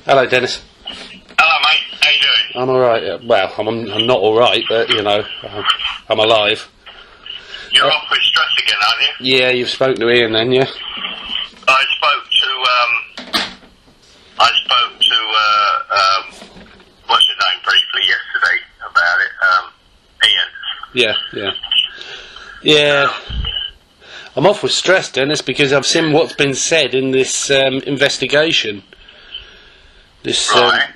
Hello, Dennis. Hello, mate. How you doing? I'm alright. Well, I'm not alright, but, you know, I'm alive. You're off with stress again, aren't you? Yeah, you've spoken to Ian then, yeah? I spoke to what's his name briefly yesterday about it, Ian. Yeah. I'm off with stress, Dennis, because I've seen what's been said in this investigation. Right.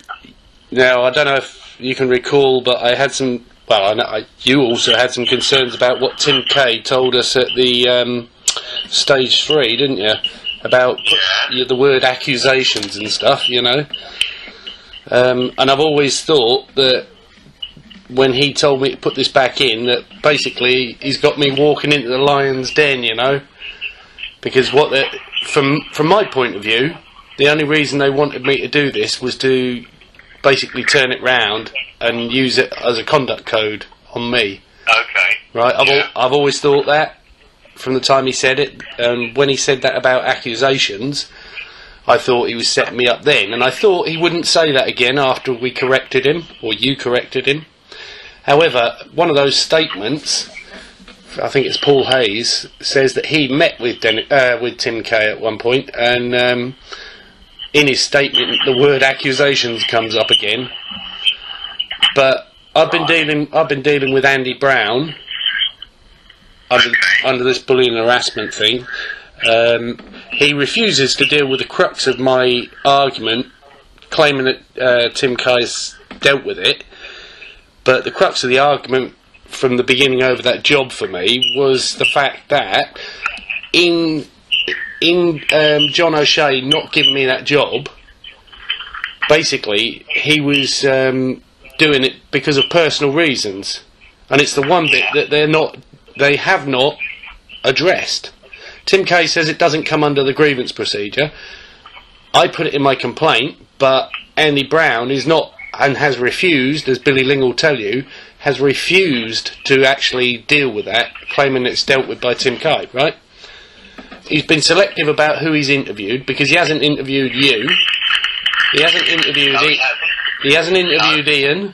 Now, I don't know if you can recall, but I had some... Well, I know you also had some concerns about what Tim Kay told us at the stage 3, didn't you? About the word accusations and stuff, you know. And I've always thought that when he told me to put this back in, that basically he's got me walking into the lion's den, you know. Because from my point of view, the only reason they wanted me to do this was to basically turn it round and use it as a conduct code on me. Okay. Right? I've always thought that from the time he said it. And when he said that about accusations, I thought he was setting me up then. And I thought he wouldn't say that again after we corrected him, or you corrected him. However, one of those statements, I think it's Paul Hayes, says that he met with Tim Kay at one point, and in his statement the word accusations comes up again. But I've been dealing with Andy Brown under this bullying and harassment thing. He refuses to deal with the crux of my argument, claiming that Tim Kay's dealt with it. But the crux of the argument from the beginning over that job for me was the fact that in John O'Shea not giving me that job, basically he was doing it because of personal reasons, and it's the one bit that they have not addressed. Tim Kay says it doesn't come under the grievance procedure. I put it in my complaint, but Andy Brown is not, and has refused, as Billy Ling will tell you, has refused to actually deal with that, claiming it's dealt with by Tim Kay, right? He's been selective about who he's interviewed, because he hasn't interviewed you. He hasn't interviewed Ian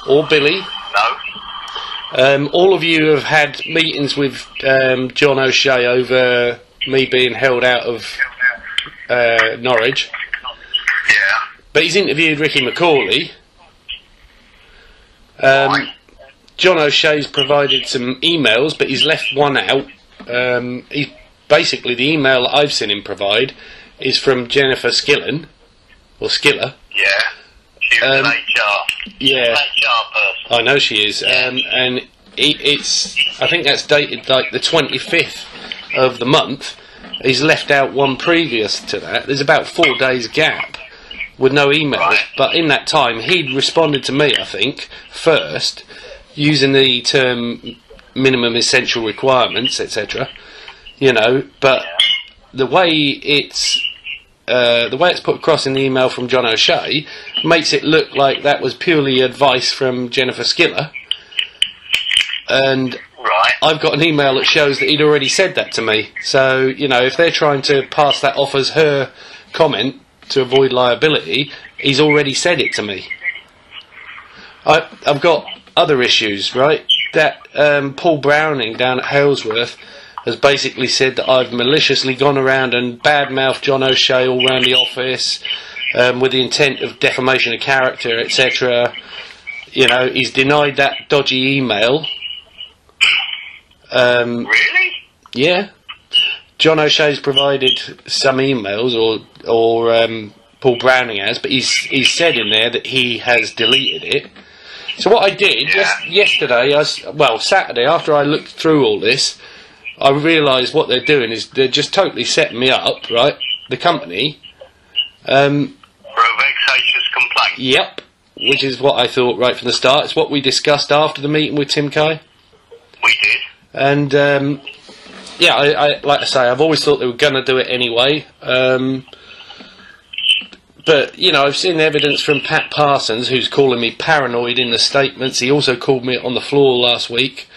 or Billy. No. All of you have had meetings with John O'Shea over me being held out of Norwich. Yeah. But he's interviewed Ricky McCauley. John O'Shea's provided some emails, but he's left one out. Basically, the email that I've seen him provide is from Jennifer Skillen, or Skiller. Yeah. She's an HR. Yeah. She's an HR person. I know she is. Yeah. And I think that's dated like the 25th of the month. He's left out one previous to that. There's about 4 days gap with no emails. Right. But in that time, he'd responded to me, I think, first, using the term minimum essential requirements, etc. You know, but the way it's put across in the email from John O'Shea makes it look like that was purely advice from Jennifer Skiller. And I've got an email that shows that he'd already said that to me. So, you know, if they're trying to pass that off as her comment to avoid liability, he's already said it to me. I've got other issues, right? That Paul Browning down at Halesworth has basically said that I've maliciously gone around and badmouthed John O'Shea all around the office with the intent of defamation of character, etc. You know, he's denied that dodgy email. Really? Yeah. John O'Shea's provided some emails, or Paul Browning has, but he's said in there that he has deleted it. So what I did yesterday, Saturday, after I looked through all this, I realised what they're doing is they're just totally setting me up, right? The company. For a vexatious complaint. Yep. Which is what I thought right from the start. It's what we discussed after the meeting with Tim Kay. We did. And, I like I say, I've always thought they were going to do it anyway. But, you know, I've seen evidence from Pat Parsons, who's calling me paranoid in the statements. He also called me on the floor last week.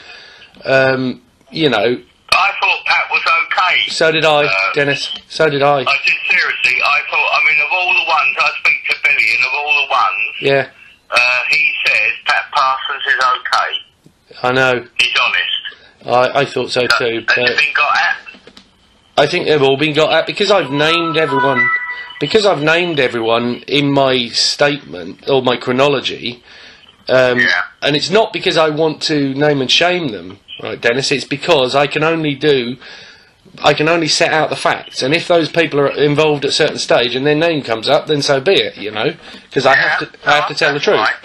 You know... I thought that was okay. So did I, Dennis. So did I. I did, seriously. I thought, I mean, of all the ones, I speak to Billy, and of all the ones, yeah, he says Pat Parsons is okay. I know. He's honest. I thought so too. Has it been got at? I think they've all been got at because I've named everyone. Because I've named everyone in my statement or my chronology. And it's not because I want to name and shame them, right, Dennis? It's because I can only set out the facts, and if those people are involved at a certain stage and their name comes up, then so be it, you know, because I have to tell the truth. Right.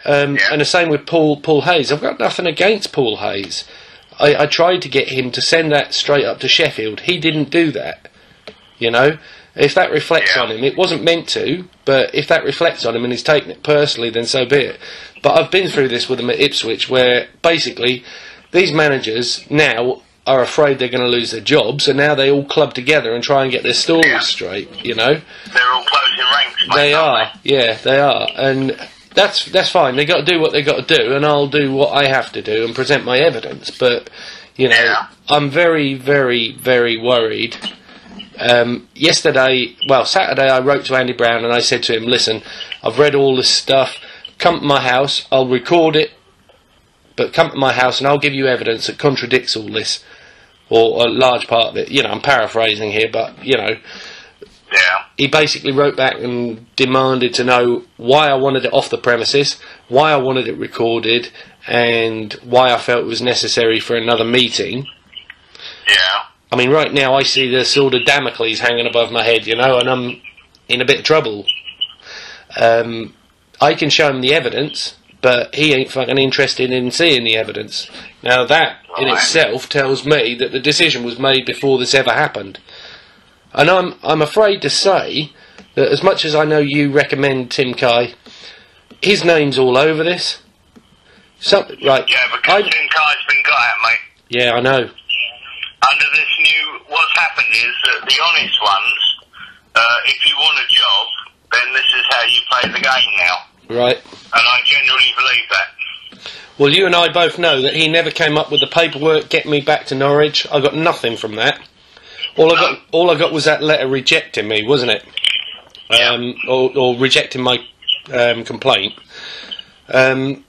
And the same with Paul Hayes. I've got nothing against Paul Hayes. I tried to get him to send that straight up to Sheffield. He didn't do that, you know. If that reflects on him, it wasn't meant to, but if that reflects on him and he's taken it personally, then so be it. But I've been through this with them at Ipswich, where basically these managers now are afraid they're going to lose their jobs, and now they all club together and try and get their stories straight, you know. They're all closing ranks, mate, they are, yeah, they are. And that's fine. They've got to do what they've got to do, and I'll do what I have to do and present my evidence. But, you know, I'm very, very, very worried. Saturday I wrote to Andy Brown and I said to him, listen, I've read all this stuff, come to my house, I'll record it, but come to my house and I'll give you evidence that contradicts all this, or a large part of it. You know, I'm paraphrasing here, but, you know, he basically wrote back and demanded to know why I wanted it off the premises, why I wanted it recorded, and why I felt it was necessary for another meeting. I mean, right now I see the sword of Damocles hanging above my head, you know, and I'm in a bit of trouble. I can show him the evidence, but he ain't fucking interested in seeing the evidence. Now that, in itself, tells me that the decision was made before this ever happened. And I'm afraid to say that as much as I know you recommend Tim Kye, his name's all over this. Right. Yeah, because Tim Kye's been got at, mate. Yeah, I know. Under this new, what's happened is that the honest ones, if you want a job, then this is how you play the game now. Right. And I genuinely believe that. Well, you and I both know that he never came up with the paperwork getting me back to Norwich. I got nothing from that. All I got was that letter rejecting me, wasn't it? Or rejecting my complaint. I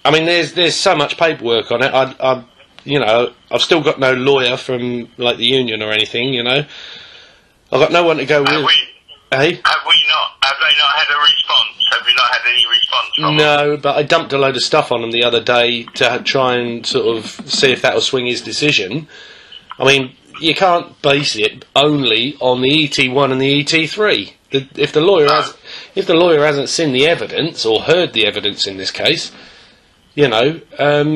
mean, there's so much paperwork on it. You know, I've still got no lawyer from, like, the union or anything, you know. I've got no one to go with. Have they not had a response? Have you not had any response from them? No, but I dumped a load of stuff on him the other day to try and sort of see if that will swing his decision. I mean, you can't base it only on the ET1 and the ET3. If the lawyer hasn't seen the evidence, or heard the evidence in this case, you know,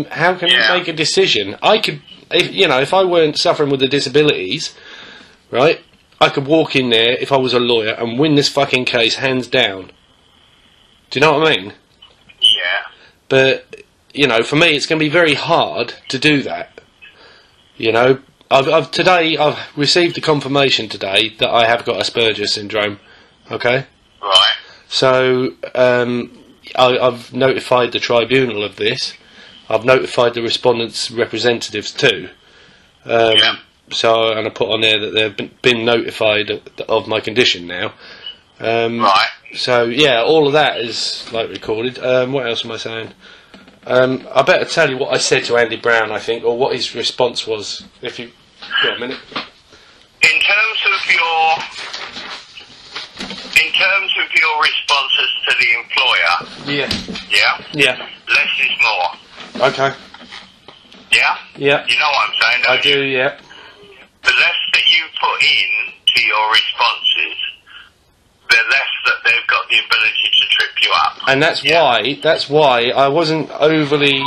how can he make a decision? I could, if I weren't suffering with the disabilities, right, I could walk in there if I was a lawyer and win this fucking case hands down. Do you know what I mean? Yeah. But, you know, for me it's going to be very hard to do that. You know, I've received the confirmation today that I have got Asperger's syndrome. Okay? Right. So, I've notified the Tribunal of this. I've notified the respondents' representatives too. So, and I put on there that they've been notified of my condition now. Right. So, yeah, all of that is, like, recorded. What else am I saying? I better tell you what I said to Andy Brown, I think, or what his response was. If you got a minute. In terms of your responses to the employer. Yeah. Less is more. Okay. Yeah. Yeah. You know what I'm saying? I do. Yeah. The less that you put in to your responses, the less that they've got the ability to trip you up. And that's why I wasn't overly.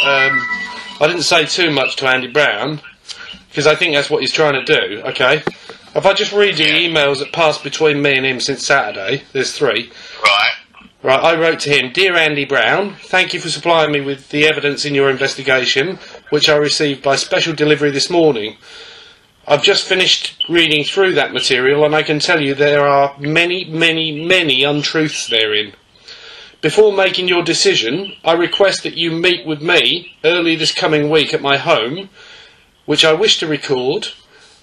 I didn't say too much to Andy Brown, because I think that's what he's trying to do. Okay. If I just read you the emails that passed between me and him since Saturday, there's 3. Right, I wrote to him, Dear Andy Brown, thank you for supplying me with the evidence in your investigation, which I received by special delivery this morning. I've just finished reading through that material, and I can tell you there are many, many, many untruths therein. Before making your decision, I request that you meet with me early this coming week at my home, which I wish to record,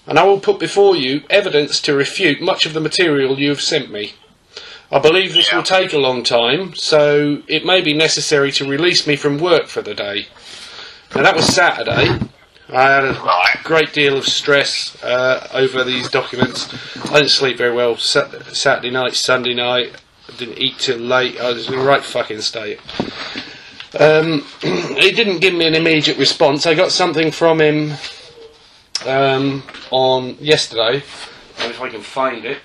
and I will put before you evidence to refute much of the material you have sent me. I believe this will take a long time, so it may be necessary to release me from work for the day. Now that was Saturday. I had a great deal of stress over these documents. I didn't sleep very well Saturday night, Sunday night. I didn't eat till late. I was in the right fucking state. He didn't give me an immediate response. I got something from him on yesterday. If I can find it.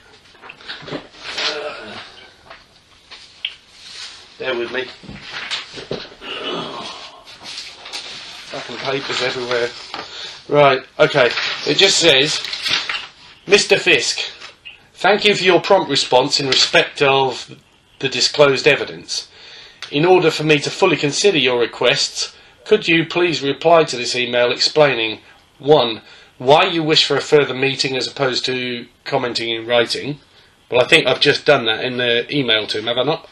Bear with me. Fucking papers everywhere. Right, okay. It just says, Mr. Fisk, thank you for your prompt response in respect of the disclosed evidence. In order for me to fully consider your requests, could you please reply to this email explaining 1. Why you wish for a further meeting as opposed to commenting in writing? Well, I think I've just done that in the email to him, have I not?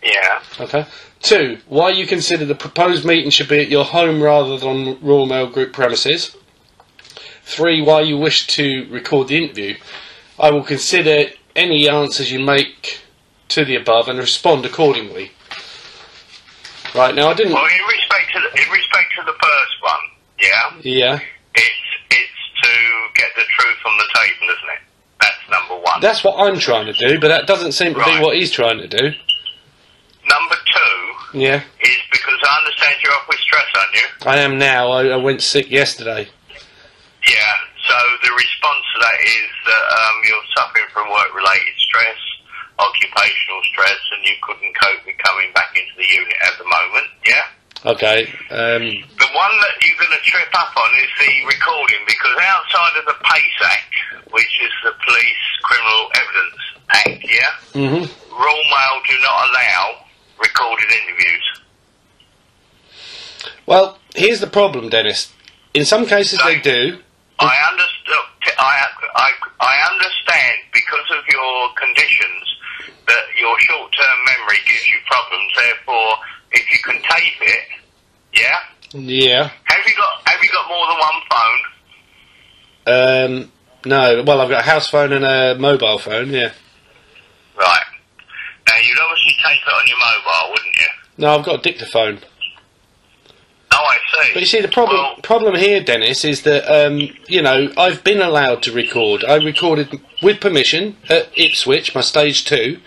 Yeah. Okay. 2. Why you consider the proposed meeting should be at your home rather than Royal Mail Group premises. 3. Why you wish to record the interview. I will consider any answers you make to the above and respond accordingly. Right, now I didn't... Well, in respect to the first one, yeah? Yeah. It's to get the truth on the table, isn't it? That's number 1. That's what I'm trying to do, but that doesn't seem to be what he's trying to do. Number 2 is because I understand you're off with stress, aren't you? I am now. I went sick yesterday. Yeah, so the response to that is that you're suffering from work-related stress, occupational stress, and you couldn't cope with coming back into the unit at the moment, yeah? Okay. The one that you're going to trip up on is the recording, because outside of the PACE Act, which is the Police Criminal Evidence Act, yeah? Mm-hmm. Royal Mail do not allow recorded interviews. Well, here's the problem, Dennis. In some cases they do. I understand because of your conditions that your short-term memory gives you problems. Therefore, if you can tape it, yeah. Yeah. Have you got more than one phone? No. Well, I've got a house phone and a mobile phone. Yeah. Right. Now you'd obviously tape it on your mobile, wouldn't you? No, I've got a dictaphone. Oh, I see. But you see, the problem here, Dennis, is that, you know, I've been allowed to record. I recorded with permission at Ipswich, my stage 2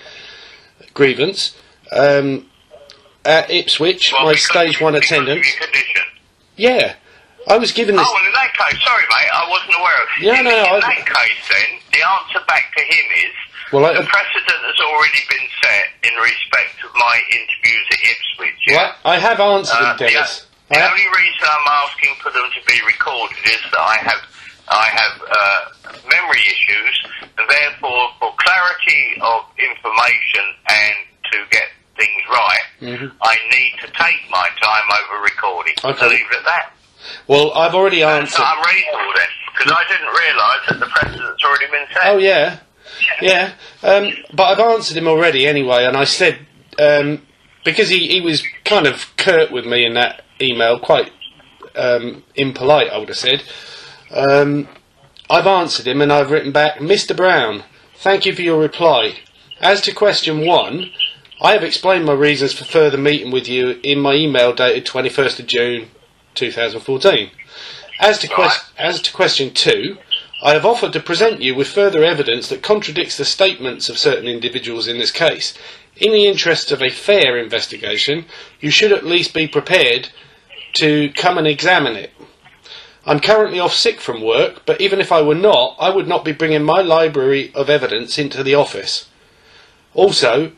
grievance. At Ipswich, my stage 1 attendance. Because of your condition? Yeah. I was given this... Oh, well, in that case, sorry, mate, I wasn't aware of it. Yeah, in that case, then, the answer back to him is, the precedent has already been set in respect of my interviews at Ipswich. Yeah? Well, I have answered him, Dennis. The only reason I'm asking for them to be recorded is that I have memory issues, and therefore, for clarity of information and to get things right, I need to take my time over recording. Okay. So leave it at that. Well, I've already answered. So I'm reasonable then, because I didn't realise that the precedent's already been set. Oh, yeah. Yeah. But I've answered him already anyway, and I said, because he was kind of curt with me in that email, quite impolite, I would have said. I've answered him and I've written back, Mr. Brown, thank you for your reply. As to question 1, I have explained my reasons for further meeting with you in my email dated 21st of June 2014. As to question 2, I have offered to present you with further evidence that contradicts the statements of certain individuals in this case. In the interests of a fair investigation, you should at least be prepared to come and examine it. I'm currently off sick from work, but even if I were not, I would not be bringing my library of evidence into the office. Other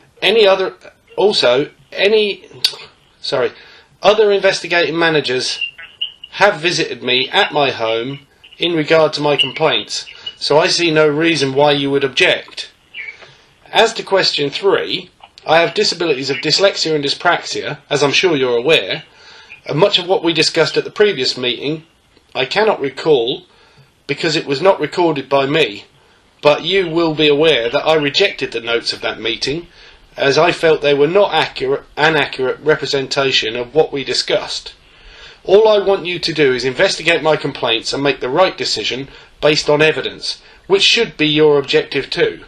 investigating managers have visited me at my home in regard to my complaints, so I see no reason why you would object. As to question 3, I have disabilities of dyslexia and dyspraxia, as I'm sure you're aware, and much of what we discussed at the previous meeting I cannot recall because it was not recorded by me, but you will be aware that I rejected the notes of that meeting as I felt they were not an accurate representation of what we discussed. All I want you to do is investigate my complaints and make the right decision based on evidence, which should be your objective too.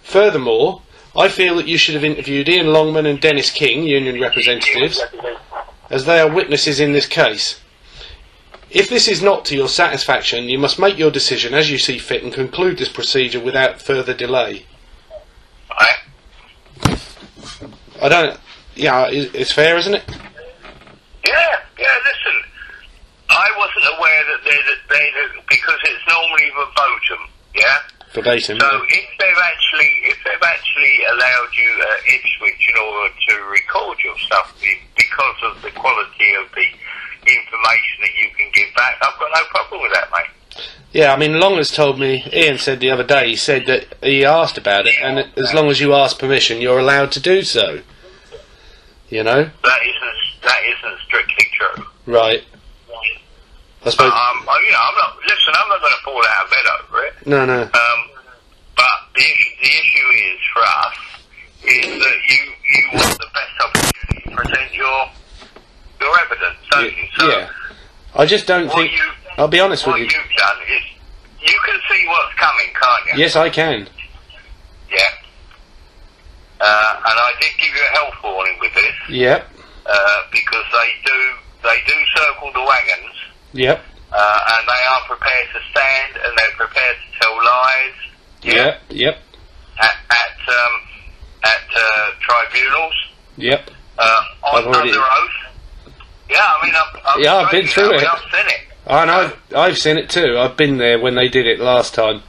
Furthermore, I feel that you should have interviewed Ian Longman and Dennis King, union representatives, as they are witnesses in this case. If this is not to your satisfaction, you must make your decision as you see fit and conclude this procedure without further delay. I don't... Yeah, it's fair, isn't it? Yeah, listen. I wasn't aware that they because it's normally verbatim, yeah? Verbatim. So if they've actually allowed you Ipswich in order to record your stuff because of the quality of the information that you can give back, I've got no problem with that, mate. Yeah, I mean, Long has told me, Ian said the other day, he said that he asked about it, and as long as you ask permission, you're allowed to do so. You know? That isn't strictly true. Right. I suppose... I'm not going to fall out of bed over it. No. But the issue is, for us, is that you want the best opportunity to present your evidence, don't you? So yeah. I just don't think... I'll be honest with you. What you've done is, you can see what's coming, can't you? Yes, I can. Yeah. And I did give you a health warning with this. Yep. Because they do circle the wagons. Yep. And they are prepared to stand, and they're prepared to tell lies. Yeah. Yep. At tribunals. Yep. Under oath. Yeah, I mean, I've been through it. I've seen it. And I've seen it too. I've been there when they did it last time.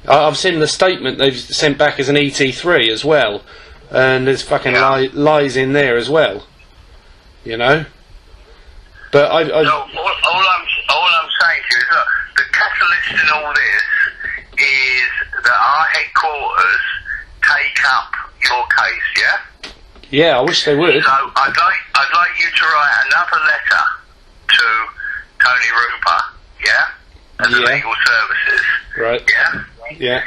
I've seen the statement they've sent back as an ET3 as well, and there's fucking lies in there as well. You know. But all I'm saying to you is, look, the catalyst in all this is that our headquarters take up your case, yeah? Yeah, I wish they would. So I'd like you to write another letter to Tony Rooper, yeah? And the legal services. Right. Yeah? Yeah.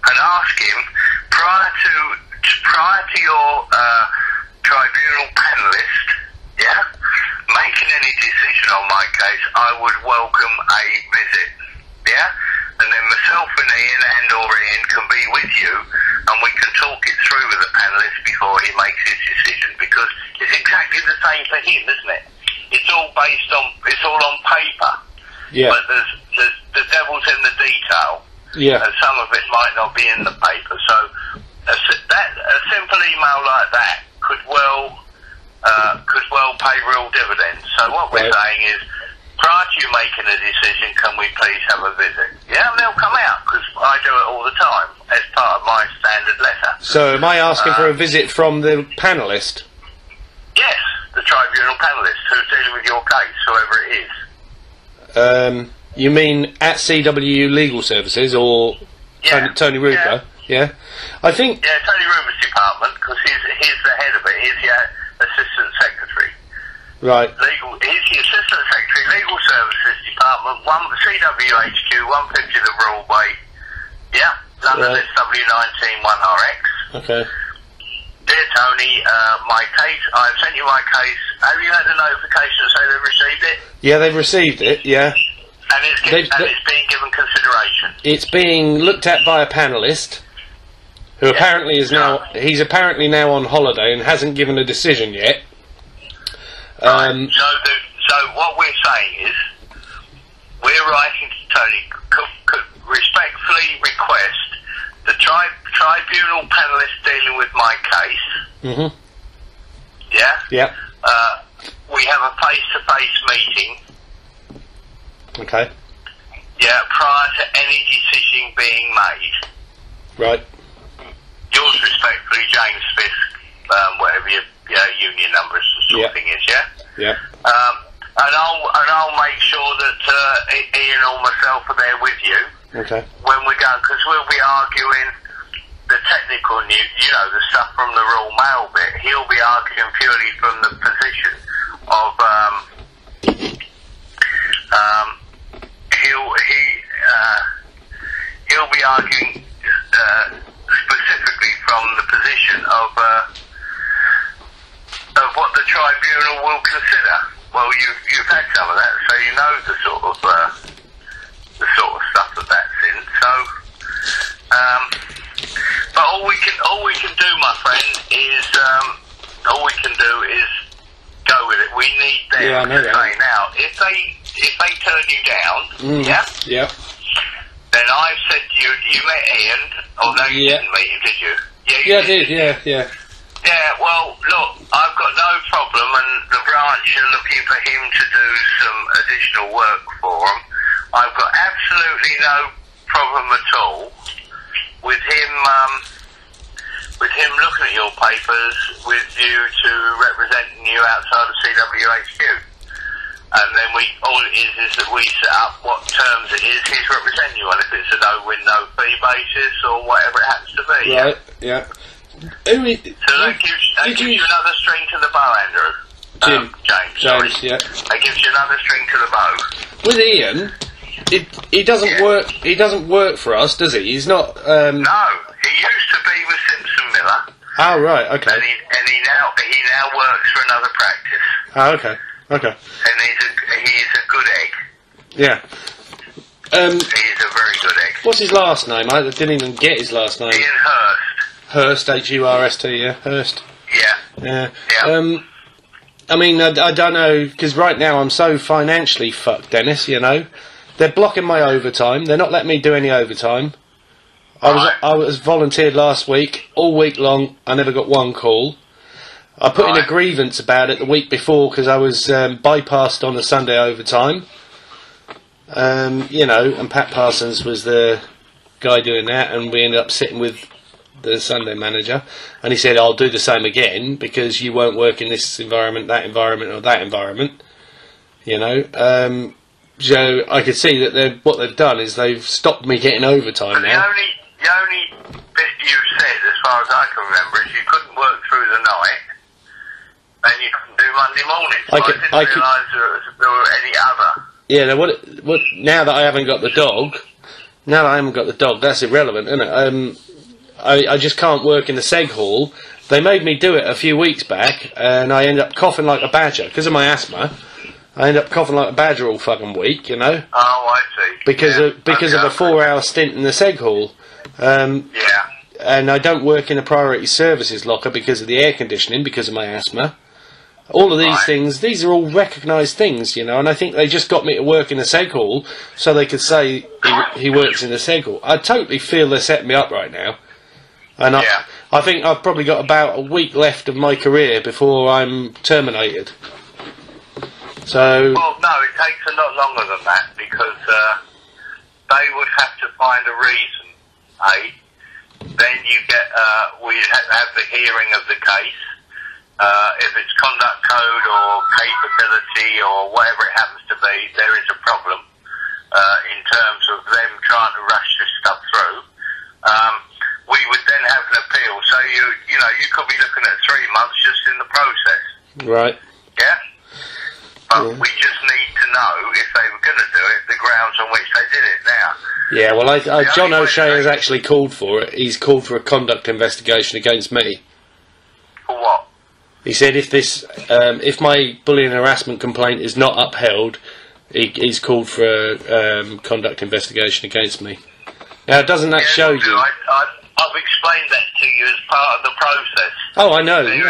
And ask him, prior to your tribunal panelist, yeah, making any decision on my case, I would welcome a visit, yeah? And then myself and Ian can be with you, and we can talk it through with the panelist before he makes his decision, because it's exactly the same for him, isn't it? It's all on paper. Yeah. But there's the devil's in the detail. Yeah. And some of it might not be in the paper. So a simple email like that could well pay real dividends. So what we're saying is, prior to you making a decision, can we please have a visit? Yeah, and they'll come out, because I do it all the time as part of my standard letter. So am I asking for a visit from the panellist? Yes, the tribunal panellist who's dealing with your case, whoever it is. You mean at CWU Legal Services or Tony Rooper? Yeah. I think... Yeah, Tony Rooper's department, because he's the head of it. He's the assistant secretary. Right. He's the assistant secretary, Legal Services Department, CWHQ, 150 the Broadway. Yeah, London SW19 1RX. Okay. Dear Tony, my case, I've sent you my case. Have you had a notification to say they've received it? Yeah, they've received it, yeah. And it's being given consideration. It's being looked at by a panellist, who apparently is now... He's apparently now on holiday and hasn't given a decision yet. Right. So what we're saying is, we're writing to Tony, could respectfully request the tribunal panellist dealing with my case. Mm-hmm. Yeah? Yeah. We have a face-to-face meeting. Okay. Yeah, prior to any decision being made. Right. Yours respectfully, James Fisk, whatever your union number sort of thing is, yeah? Yeah. And I'll make sure that Ian or myself are there with you. Okay. When we go, because we'll be arguing the technical news, the stuff from the Royal Mail bit. He'll be arguing purely from the position of he'll be arguing specifically from the position of what the tribunal will consider. Well, you've had some of that, so you know the sort of stuff that's in. So, but all we can do, my friend, is go with it. We need them to say now. If they turn you down, yeah. Then I've said to you, you met Ian, although you didn't meet him, did you? Yeah, I did. Yeah. Yeah, well, look, I've got no problem, and the branch are looking for him to do some additional work for them. I've got absolutely no problem at all with him looking at your papers with you to representing you outside of CWHQ. And then all it is that we set up what terms it is he's representing you on, if it's a no-win, no-fee basis or whatever it happens to be. Right, yeah. So that gives you another string to the bow, Andrew. James, yeah. That gives you another string to the bow. With Ian, he doesn't work. He doesn't work for us, does he? He's not. No, he used to be with Simpson Miller. Oh right, okay. And he now works for another practice. Oh okay. And he's a good egg. Yeah. He's a very good egg. What's his last name? I didn't even get his last name. Ian Hurst. Hurst, Hurst, yeah, Hurst. Yeah. I mean, I don't know, because right now I'm so financially fucked, Dennis, you know. They're blocking my overtime. They're not letting me do any overtime. I was volunteered last week, all week long. I never got one call. I put in a grievance about it the week before because I was bypassed on the Sunday overtime. You know, and Pat Parsons was the guy doing that, and we ended up sitting with the Sunday manager, and he said, I'll do the same again because you won't work in this environment, that environment, or that environment. You know, so I could see that what they've done is they've stopped me getting overtime now. The only bit you said, as far as I can remember, is you couldn't work through the night, and you couldn't do Monday morning. So I didn't realise there were any other. Yeah, what? Now that I haven't got the dog, that's irrelevant, isn't it? I just can't work in the seg hall. They made me do it a few weeks back, and I end up coughing like a badger because of my asthma. I end up coughing like a badger all fucking week, you know. Oh, I see. Because of a 4-hour stint in the seg hall. And I don't work in a priority services locker because of the air conditioning, because of my asthma. All of these things, these are all recognised things, you know, and I think they just got me to work in a seg hall so they could say he works in the seg hall. I totally feel they're setting me up right now. And I think I've probably got about a week left of my career before I'm terminated. So. Well, no, it takes a lot longer than that because they would have to find a reason, Then you get, we have the hearing of the case. If it's conduct code or capability or whatever it happens to be, there is a problem in terms of them trying to rush this stuff through. We would then have an appeal. So you could be looking at 3 months just in the process. Right. Yeah? But we just need to know, if they were going to do it, the grounds on which they did it now. Yeah, well, John O'Shea has actually called for it. He's called for a conduct investigation against me. For what? He said if my bullying and harassment complaint is not upheld, he's called for a conduct investigation against me. Now, doesn't that show you? I've explained that to you as part of the process. Oh, I know. There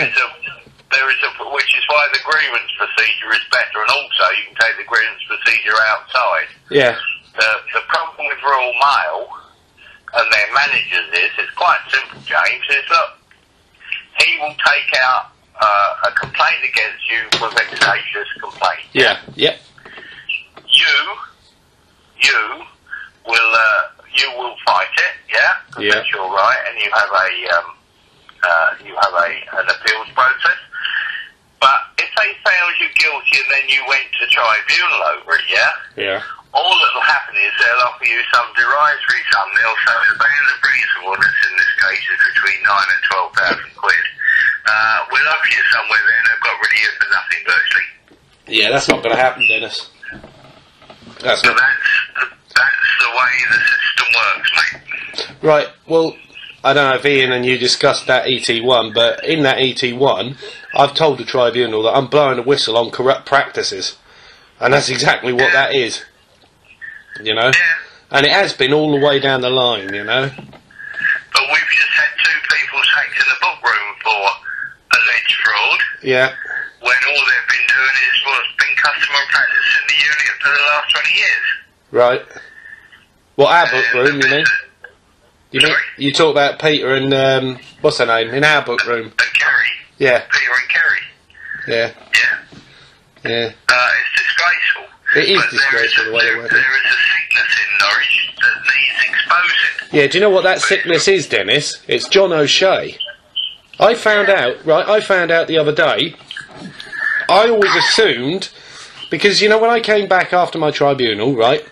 is which is why the grievance procedure is better, and also you can take the grievance procedure outside. Yeah. The problem with Royal Mail and their managers it's quite simple, James, is look, he will take out a complaint against you for vexatious complaint. Yeah. Yep. You will fight it, yeah? Because that's your right, and you have an appeals process. But if they found you guilty and then you went to tribunal over it, yeah, all that will happen is they'll offer you some derisory sum. They'll say the band of reasonable, that's in this case is between 9 and 12,000 quid. We'll offer you somewhere there, and they've got rid of you for nothing virtually. Yeah, that's not going to happen, Dennis. That's the way the system works, mate. Right, well, I don't know if Ian and you discussed that ET1, but in that ET1, I've told the tribunal that I'm blowing a whistle on corrupt practices. And that's exactly what that is. You know? And it has been all the way down the line, you know? But we've just had 2 people sacked in the book room for alleged fraud. Yeah. When all they've been doing is what's been customer practice in the unit for the last 20 years. Right. Well, our book room, you mean? You talk about Peter and, what's her name, in our book room? And Kerry. Yeah. Peter and Kerry. Yeah. Yeah. Yeah. It's disgraceful. It is disgraceful the way they're working. There is a sickness in Norwich that needs exposing. Yeah, do you know what that sickness is, Dennis? It's John O'Shea. I found out the other day, I always assumed, because, you know, when I came back after my tribunal, right,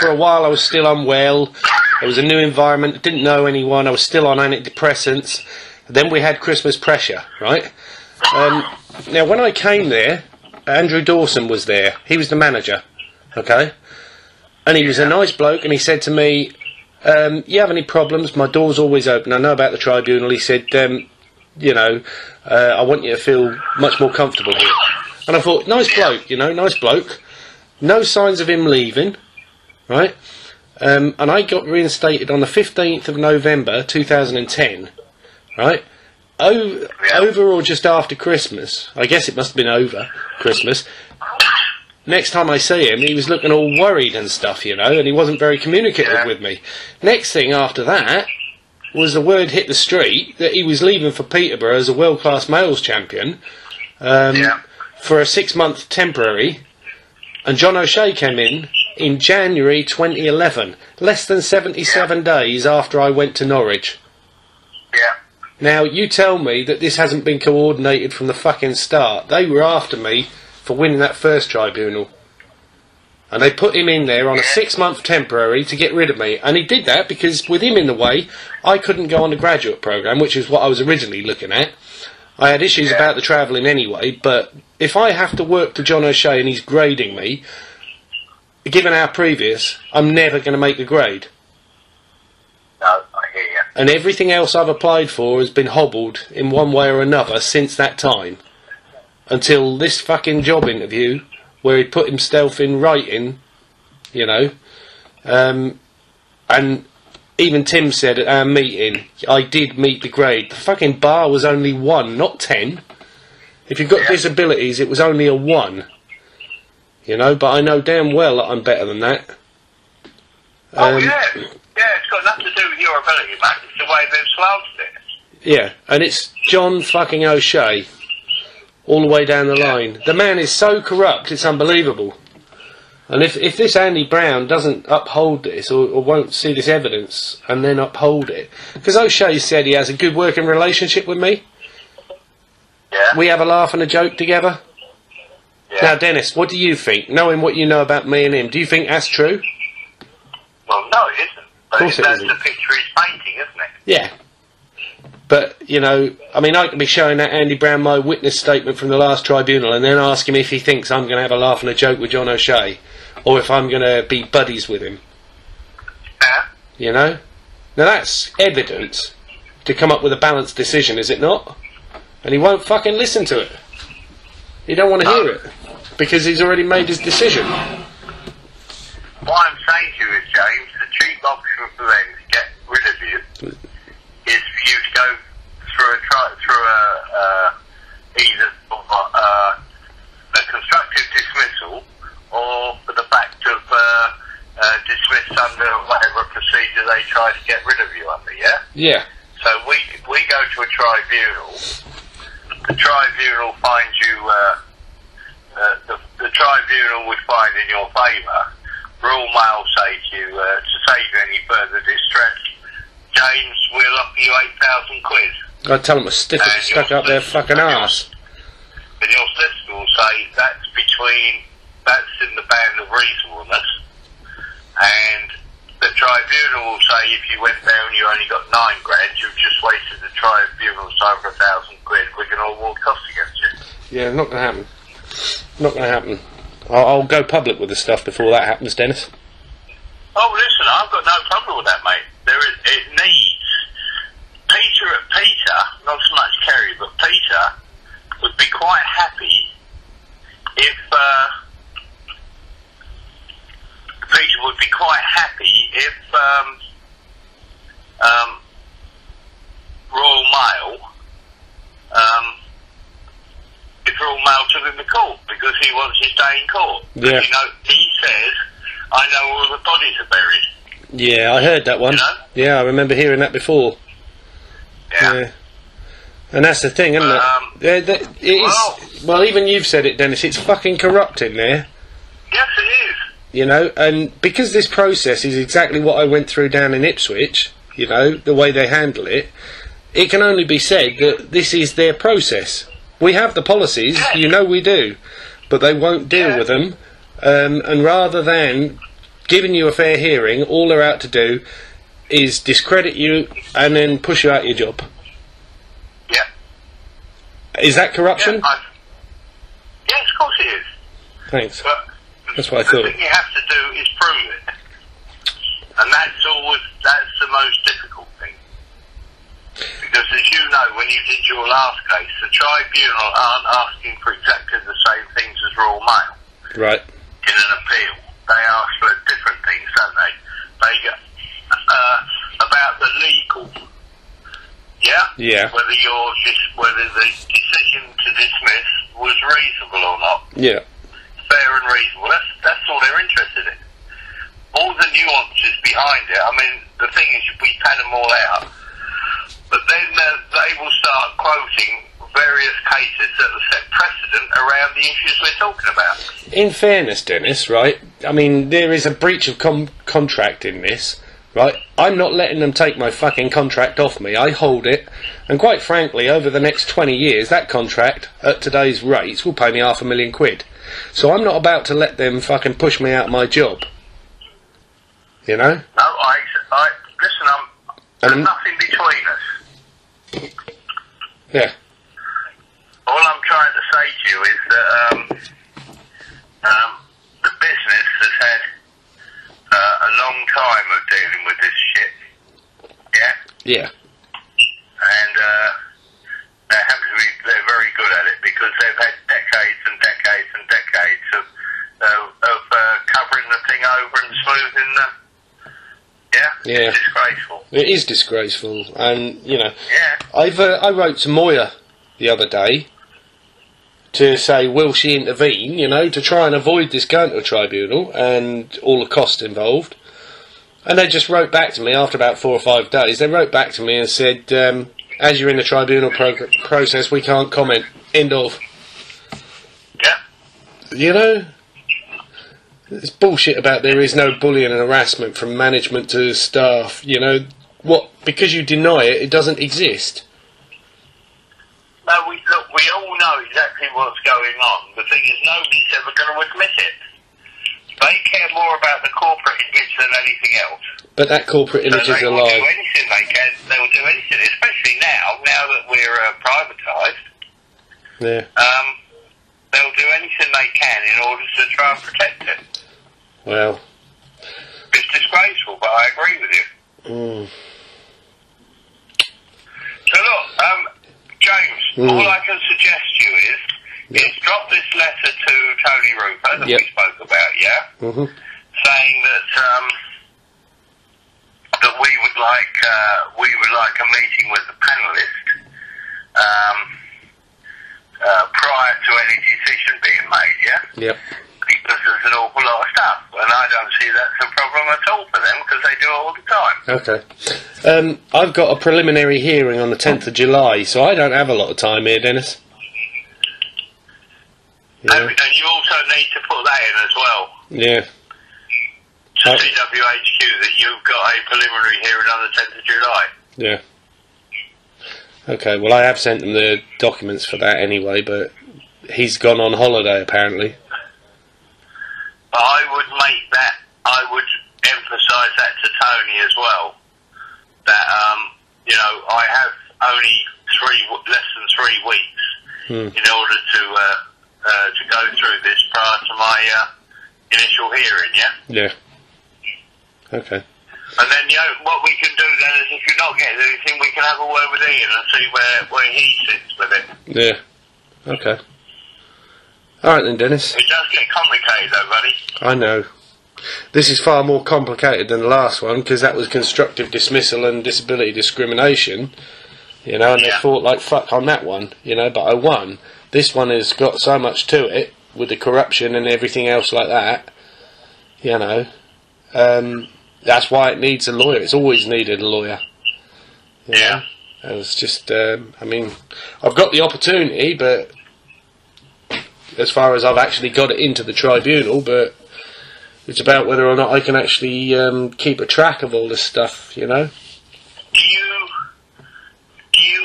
for a while I was still unwell, there was a new environment, didn't know anyone, I was still on antidepressants, then we had Christmas pressure, right? Now, when I came there, Andrew Dawson was there, he was the manager, okay? And he was a nice bloke, and he said to me, you have any problems? My door's always open. I know about the tribunal. He said, you know, I want you to feel much more comfortable here. And I thought, nice bloke, you know, nice bloke. No signs of him leaving, right? And I got reinstated on the 15th of November 2010, right? Over or just after Christmas. I guess it must have been over Christmas. Next time I see him, he was looking all worried and stuff, you know, and he wasn't very communicative with me. Next thing after that was the word hit the street that he was leaving for Peterborough as a world-class males champion for a 6-month temporary, and John O'Shea came in January 2011, less than 77 days after I went to Norwich. Yeah. Now, you tell me that this hasn't been coordinated from the fucking start. They were after me for winning that first tribunal. And they put him in there on a 6-month temporary to get rid of me. And he did that because with him in the way, I couldn't go on the graduate programme, which is what I was originally looking at. I had issues about the travelling anyway, but if I have to work to John O'Shea and he's grading me, given our previous, I'm never going to make the grade. No, I hear you. And everything else I've applied for has been hobbled in one way or another since that time. Until this fucking job interview, where he put himself in writing, you know, and even Tim said at our meeting, I did meet the grade. The fucking bar was only 1, not 10. If you've got disabilities, it was only a 1. You know, but I know damn well that I'm better than that. It's got nothing to do with your ability, mate. It's the way they've slouched it. Yeah, and it's John fucking O'Shea. All the way down the line. The man is so corrupt, it's unbelievable. And if this Andy Brown doesn't uphold this, or won't see this evidence, and then uphold it... Because O'Shea said he has a good working relationship with me. Yeah. We have a laugh and a joke together. Yeah. Now, Dennis, what do you think? Knowing what you know about me and him, do you think that's true? Well, no, it isn't. But Of course it that's isn't. the picture he's painting, isn't it? Yeah. But, you know, I mean, I can be showing that Andy Brown my witness statement from the last tribunal and then ask him if he thinks I'm going to have a laugh and a joke with John O'Shea, or if I'm going to be buddies with him. Yeah. You know? Now that's evidence to come up with a balanced decision, is it not? And he won't fucking listen to it. He don't want to hear it, because he's already made his decision. What I'm saying to you is, James, the cheap option for them to get rid of you is for you to go through either a constructive dismissal or for the fact of dismissed under whatever procedure they try to get rid of you under, yeah? Yeah. So we go to a tribunal. The tribunal finds you. The tribunal would find in your favour. Royal Mail say to you to save you any further distress, James, we'll offer you 8,000 quid. I'd tell them to stick it stuck up their fucking arse. And your solicitor will say that's in the band of reasonableness. And the tribunal will say if you went there and you only got 9 grand, you've just wasted the tribunal's time for 1,000 quid. We can all award costs against you. Yeah, not going to happen. Not going to happen. I'll go public with the stuff before that happens, Dennis. Oh, listen, I've got no problem with that, mate. It needs Peter, not so much Kerry, but Peter would be quite happy if Peter would be quite happy if Royal Mail took him to court because he wants his day in court. Yeah. You know, he says, "I know all the bodies are buried." Yeah, I heard that one. You know? Yeah, I remember hearing that before. Yeah. And that's the thing, isn't it? It is. Well, even you've said it, Dennis. It's fucking corrupt in there. Yes, it is. You know, and because this process is exactly what I went through down in Ipswich, you know, the way they handle it, it can only be said that this is their process. We have the policies, you know we do, but they won't deal with them, and rather than giving you a fair hearing, all they're out to do is discredit you and then push you out of your job. Yeah. Is that corruption? Yes, of course it is. Thanks. But that's what I thought. The thing you have to do is prove it. And that's the most difficult thing. Because as you know, when you did your last case, the Tribunal aren't asking for exactly the same things as Royal Mail. Right. In an appeal. They ask for different things, don't they? They get about the legal. Yeah? Yeah. Whether the decision to dismiss was reasonable or not. Yeah. Fair and reasonable. That's all they're interested in. All the nuances behind it. I mean, the thing is, we've had them all out. But then they will start quoting various cases that have set precedent around the issues we're talking about. In fairness, Dennis, right, I mean, there is a breach of contract in this, right? I'm not letting them take my fucking contract off me. I hold it. And quite frankly, over the next 20 years, that contract, at today's rates, will pay me £500,000. So I'm not about to let them fucking push me out of my job. You know? No, listen, there's nothing between us. Yeah. All I'm trying to say to you is that the business has had a long time of dealing with this shit. Yeah? Yeah. And they're very good at it because they've had decades and decades and decades of covering the thing over and smoothing the... Yeah? It's disgraceful. It is disgraceful, and you know, yeah. I wrote to Moya the other day to say, will she intervene? You know, to try and avoid this going to a tribunal and all the costs involved. And they just wrote back to me after about 4 or 5 days. They wrote back to me and said, as you're in the tribunal process, we can't comment. End of. Yeah. You know. It's bullshit about there is no bullying and harassment from management to staff, you know. What? Because you deny it, it doesn't exist. No, we all know exactly what's going on. The thing is, nobody's ever going to admit it. They care more about the corporate image than anything else. But that corporate image is a lie. They will do anything they can. They will do anything, especially now that we're privatised. Yeah. They'll do anything they can in order to try and protect it. Well. It's disgraceful, but I agree with you. So look, James, all I can suggest to you is drop this letter to Tony Rupert that we spoke about, saying that that we would like a meeting with the panellist prior to any decision being made, Yep. Because there's an awful lot of stuff, and I don't see that's a problem at all for them because they do it all the time. Okay. I've got a preliminary hearing on the 10th of July, so I don't have a lot of time here, Dennis. Yeah. And you also need to put that in as well. Yeah. To CWHQ that you've got a preliminary hearing on the 10th of July. Yeah. Okay, well I have sent them the documents for that anyway, but he's gone on holiday apparently. I would emphasise that to Tony as well. That, I have only less than 3 weeks in order to go through this prior to my initial hearing, yeah? Yeah. Okay. And then, what we can do then is, if you're not getting anything, we can have a word with Ian and see where he sits with it. Yeah. Okay. All right then, Dennis. It does get complicated though, buddy. I know. This is far more complicated than the last one, because that was constructive dismissal and disability discrimination, and they fought like fuck on that one, but I won. This one has got so much to it, with the corruption and everything else like that, that's why it needs a lawyer. It's always needed a lawyer. Yeah. It's just, I've got the opportunity, but as far as I've actually got it into the tribunal, but it's about whether or not I can actually keep a track of all this stuff, Do you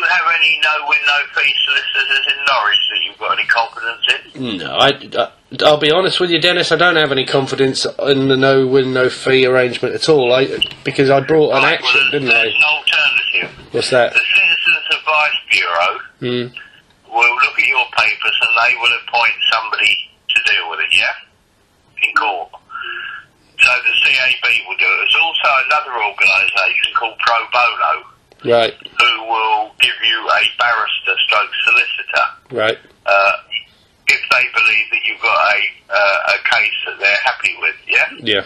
have any no-win, no-fee solicitors in Norwich that you've got any confidence in? No, I'll be honest with you, Dennis, I don't have any confidence in the no-win, no-fee arrangement at all, because I brought an action, didn't I? There's an alternative. What's that? The Citizens Advice Bureau will look at your papers and they will appoint somebody to deal with it, in court. So the CAB will do it. There's also another organisation called Pro Bono, right, who will give you a barrister stroke solicitor, right, if they believe that you've got a case that they're happy with, yeah,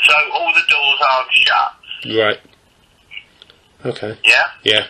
so all the doors aren't shut. right, okay, Yeah? Yeah.